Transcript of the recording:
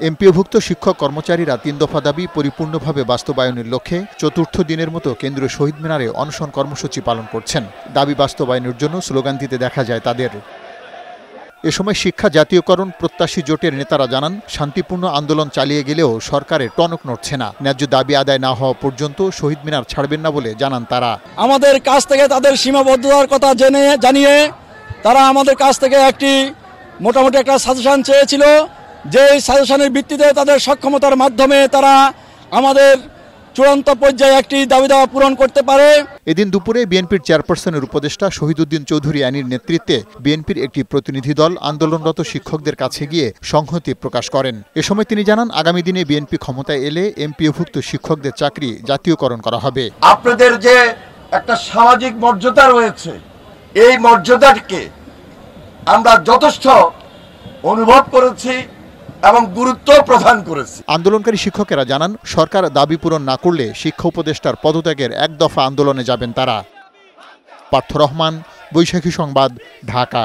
এমপিওভুক্ত শিক্ষক কর্মচারীরা ৩ দফা দাবি পরিপূর্ণভাবে বাস্তবায়নের লক্ষ্যে চতুর্থ দিনের মতো কেন্দ্রীয় শহীদ মিনারে অনশন কর্মসূচি পালন করছেন। দাবি বাস্তবায়নের জন্য স্লোগান দিতে দেখা যায় তাদের। এ সময় শিক্ষা জাতীয়করণ প্রত্যাশী জোটের নেতারা জানান, শান্তিপূর্ণ আন্দোলন চালিয়ে গেলেও সরকারের টনক নড়ছে না। ন্যায্য দাবি আদায় না হওয়া পর্যন্ত শহীদ মিনার ছাড়বেন না বলে জানান তারা। আমাদের কাছ থেকে তাদের সীমাবদ্ধতার কথা জানিয়ে তারা আমাদের কাছ থেকে মোটামুটি একটা সাজেশন চেয়েছিল, যে সাজেশনের ভিত্তিতে তাদের সক্ষমতার মাধ্যমে তারা আমাদের চূড়ান্ত পর্যায়ে একটি দাবি দাওয়া পূরণ করতে পারে। এদিন দুপুরে বিএনপির চেয়ারপারসনের উপদেষ্টা শহীদউদ্দিন চৌধুরী আনীর নেতৃত্বে বিএনপির একটি প্রতিনিধি দল আন্দোলনরত শিক্ষকদের কাছে গিয়ে সংহতি প্রকাশ করেন। এ সময় তিনি জানান, আগামী দিনে বিএনপি ক্ষমতায় এলে এমপিওভুক্ত শিক্ষকদের চাকরি জাতীয়করণ করা হবে। আপনাদের যে একটা সামাজিক মর্যাদা রয়েছে, এই মর্যাদাকে আমরা যথেষ্ট অনুভব করেছি এবং গুরুত্ব প্রদান করেছে। আন্দোলনকারী শিক্ষকেরা জানান, সরকার দাবি পূরণ না করলে শিক্ষা উপদেষ্টার পদত্যাগের ১ দফা আন্দোলনে যাবেন তারা। পার্থ রহমান, বৈশাখী সংবাদ, ঢাকা।